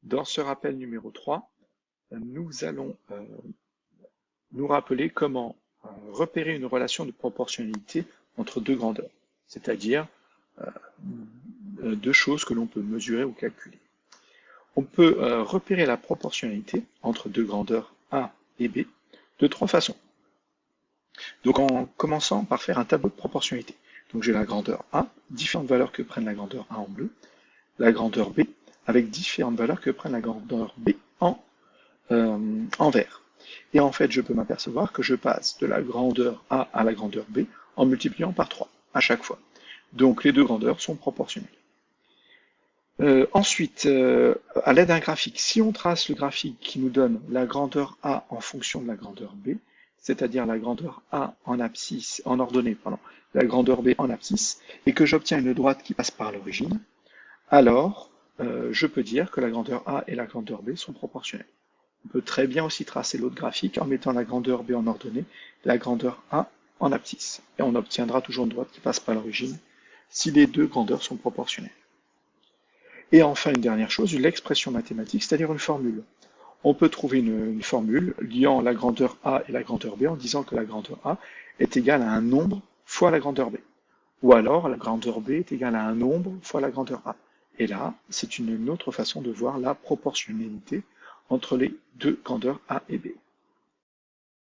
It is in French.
Dans ce rappel numéro 3, nous allons nous rappeler comment repérer une relation de proportionnalité entre deux grandeurs, c'est-à-dire deux choses que l'on peut mesurer ou calculer. On peut repérer la proportionnalité entre deux grandeurs A et B de trois façons. Donc en commençant par faire un tableau de proportionnalité. Donc j'ai la grandeur A, différentes valeurs que prennent la grandeur A en bleu, la grandeur B, avec différentes valeurs que prennent la grandeur B en vert. Et en fait, je peux m'apercevoir que je passe de la grandeur A à la grandeur B en multipliant par 3 à chaque fois. Donc les deux grandeurs sont proportionnelles. Ensuite, à l'aide d'un graphique, si on trace le graphique qui nous donne la grandeur A en fonction de la grandeur B, c'est-à-dire la grandeur A en abscisse, en ordonnée, pardon, la grandeur B en abscisse, et que j'obtiens une droite qui passe par l'origine, alors je peux dire que la grandeur A et la grandeur B sont proportionnelles. On peut très bien aussi tracer l'autre graphique en mettant la grandeur B en ordonnée, la grandeur A en abscisse. Et on obtiendra toujours une droite qui passe par l'origine si les deux grandeurs sont proportionnelles. Et enfin, une dernière chose, l'expression mathématique, c'est-à-dire une formule. On peut trouver une formule liant la grandeur A et la grandeur B en disant que la grandeur A est égale à un nombre fois la grandeur B. Ou alors, la grandeur B est égale à un nombre fois la grandeur A. Et là, c'est une autre façon de voir la proportionnalité entre les deux grandeurs A et B.